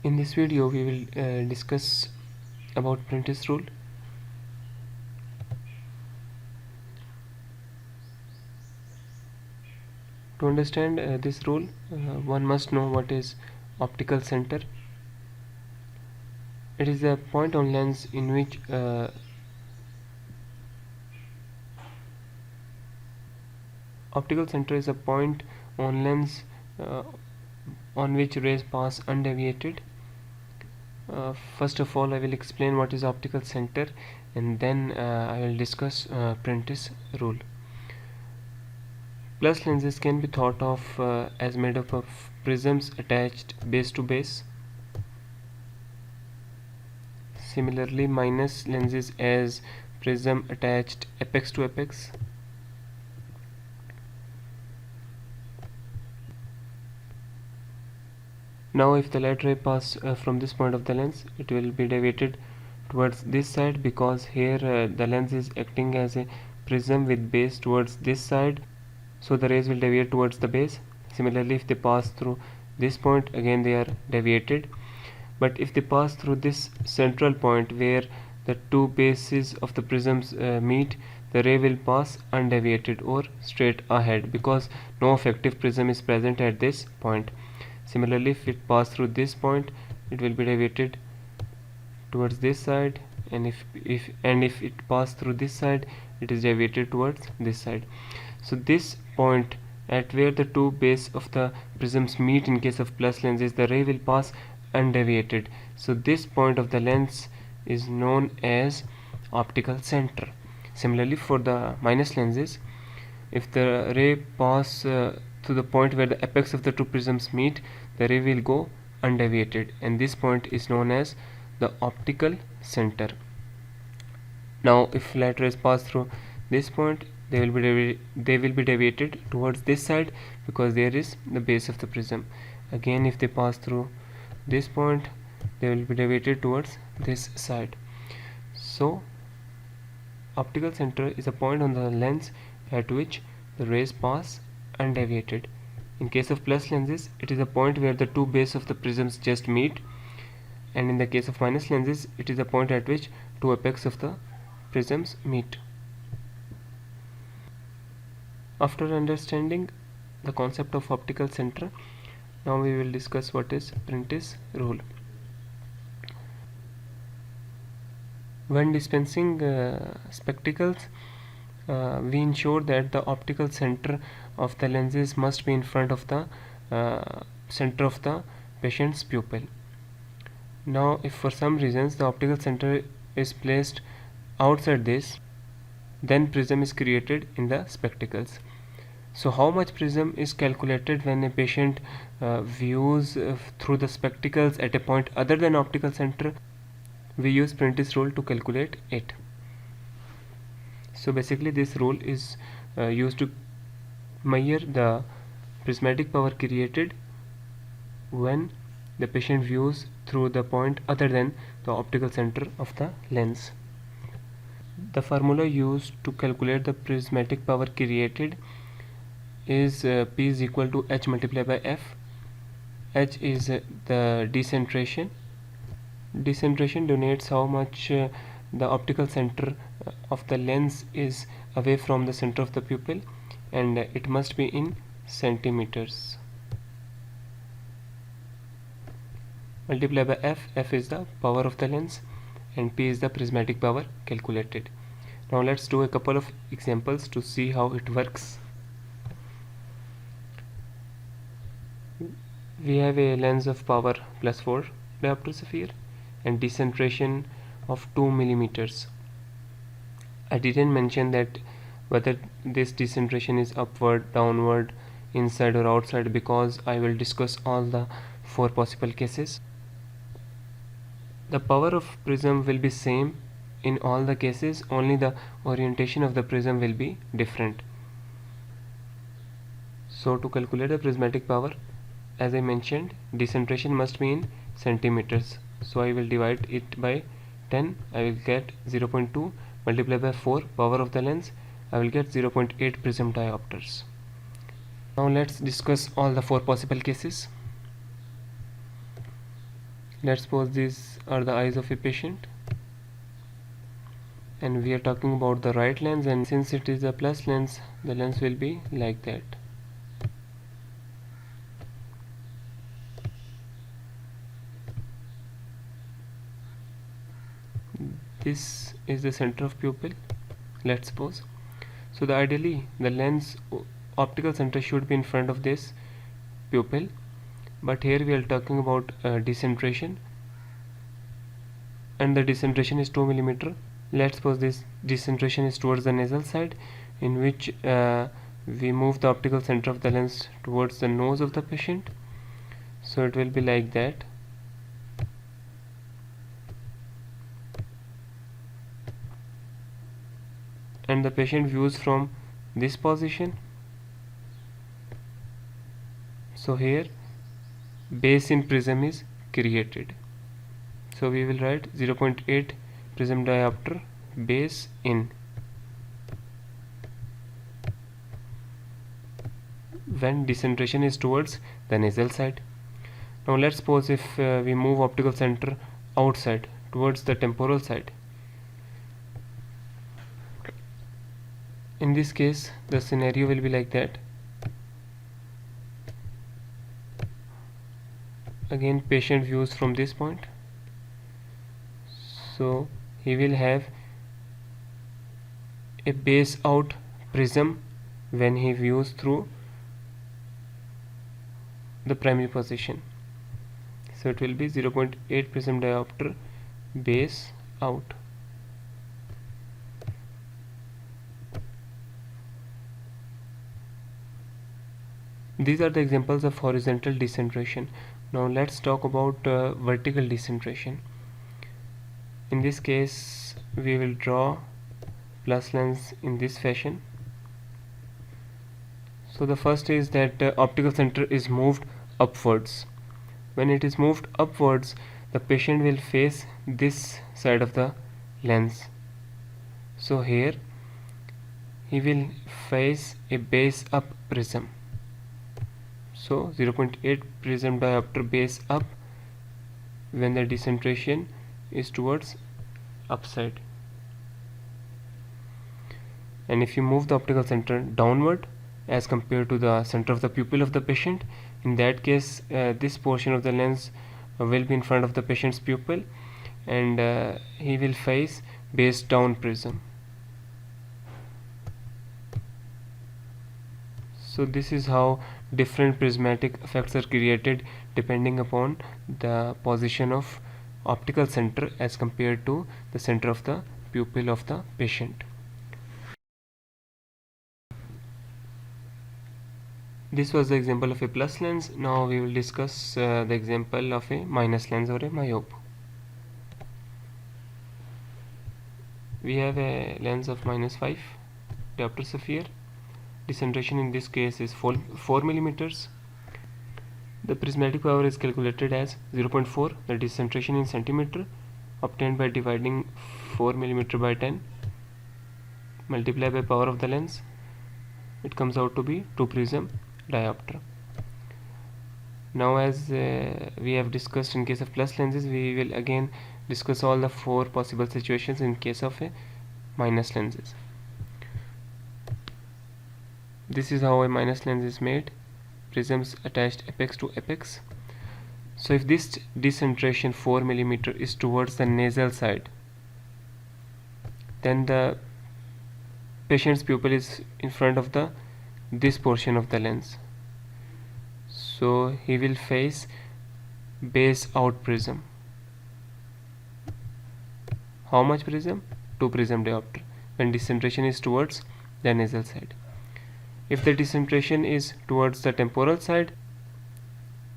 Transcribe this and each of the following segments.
In this video we will discuss about Prentice rule. To understand this rule, one must know what is optical center. It is a point on lens in which optical center is a point on lens uh, on which rays pass undeviated. First of all, I will explain what is optical center, and then I will discuss Prentice rule. Plus lenses can be thought of as made up of prisms attached base to base. Similarly, minus lenses as prism attached apex to apex. Now if the light ray pass from this point of the lens, it will be deviated towards this side, because here the lens is acting as a prism with base towards this side, so the rays will deviate towards the base. Similarly, if they pass through this point, again they are deviated. But if they pass through this central point where the two bases of the prisms meet, the ray will pass undeviated or straight ahead, because no effective prism is present at this point. Similarly, if it passes through this point, it will be deviated towards this side, and if it passes through this side, it is deviated towards this side. So this point at where the two bases of the prisms meet in case of plus lenses, the ray will pass undeviated. So this point of the lens is known as optical center. Similarly, for the minus lenses, if the ray pass to the point where the apex of the two prisms meet, the ray will go undeviated, and this point is known as the optical center. Now if light rays pass through this point, they will be deviated towards this side, because there is the base of the prism. Again, if they pass through this point, they will be deviated towards this side. So optical center is a point on the lens at which the rays pass undeviated. In case of plus lenses, it is a point where the two bases of the prisms just meet, and in the case of minus lenses, it is a point at which two apex of the prisms meet. After understanding the concept of optical center, now we will discuss what is Prentice rule. When dispensing spectacles, we ensure that the optical center of the lenses must be in front of the center of the patient's pupil. Now if for some reasons the optical center is placed outside this, then prism is created in the spectacles. So how much prism is calculated when a patient views through the spectacles at a point other than optical center? We use Prentice rule to calculate it. So basically this rule is used to measure the prismatic power created when the patient views through the point other than the optical center of the lens. The formula used to calculate the prismatic power created is P is equal to H multiplied by F. H is the decentration. Decentration denotes how much the optical center of the lens is away from the center of the pupil, and it must be in centimeters. Multiplied by F. F is the power of the lens, and P is the prismatic power calculated. Now let's do a couple of examples to see how it works. We have a lens of power +4 diopters here and decentration of 2 millimeters. I didn't mention that whether this decentration is upward, downward, inside or outside, because I will discuss all the 4 possible cases. The power of prism will be same in all the cases, only the orientation of the prism will be different. So to calculate the prismatic power, as I mentioned, decentration must be in centimeters. So I will divide it by 10. I will get 0.2 multiplied by 4 power of the lens. I will get 0.8 prism diopters. Now let's discuss all the 4 possible cases. Let's suppose these are the eyes of a patient, and we are talking about the right lens, and since it is a plus lens, the lens will be like that. This is the center of pupil, let's suppose. So ideally the lens optical center should be in front of this pupil, but here we are talking about decentration, and the decentration is 2 millimeter. Let's suppose this decentration is towards the nasal side, in which we move the optical center of the lens towards the nose of the patient. So it will be like that. And the patient views from this position. So here base in prism is created. So we will write 0.8 prism diopter base in when decentration is towards the nasal side. Now let's suppose if we move optical center outside towards the temporal side. In this case the scenario will be like that. Again patient views from this point, so he will have a base out prism when he views through the primary position. So it will be 0.8 prism diopter base out. These are the examples of horizontal decentration. Now let's talk about vertical decentration. In this case we will draw plus lens in this fashion. So the first is that optical center is moved upwards. When it is moved upwards, the patient will face this side of the lens. So here he will face a base up prism. So 0.8 prism diopter base up when the decentration is towards upside. And if you move the optical center downward as compared to the center of the pupil of the patient, in that case this portion of the lens will be in front of the patient's pupil, and he will face base down prism. So this is how different prismatic effects are created depending upon the position of optical center as compared to the center of the pupil of the patient. This was the example of a plus lens. Now we will discuss the example of a minus lens or a myope. We have a lens of -5 diopter sphere. Decentration in this case is 4 millimeters. The prismatic power is calculated as 0.4, the decentration in centimeter, obtained by dividing 4 millimeter by 10 multiplied by power of the lens. It comes out to be 2 prism diopter. Now as we have discussed in case of plus lenses, we will again discuss all the 4 possible situations in case of a minus lenses. This is how a minus lens is made. Prisms attached apex to apex. So if this decentration 4 millimeter is towards the nasal side, then the patient's pupil is in front of this portion of the lens. So he will face base out prism. How much prism? 2 prism diopter when decentration is towards the nasal side. If the decentration is towards the temporal side,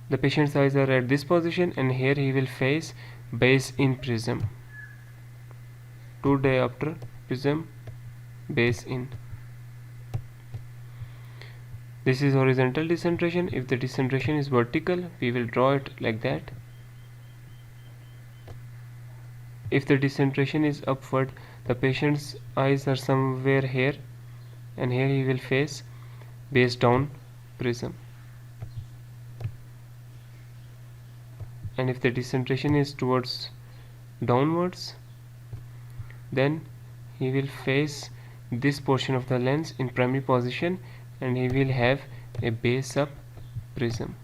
the patient's eyes are at this position, and here he will face base in prism. 2 diopter prism base in. This is horizontal decentration. If the decentration is vertical, we will draw it like that. If the decentration is upward, the patient's eyes are somewhere here, and here he will face base down prism. and if the decentration is towards downwards, then he will face this portion of the lens in primary position and he will have a base up prism.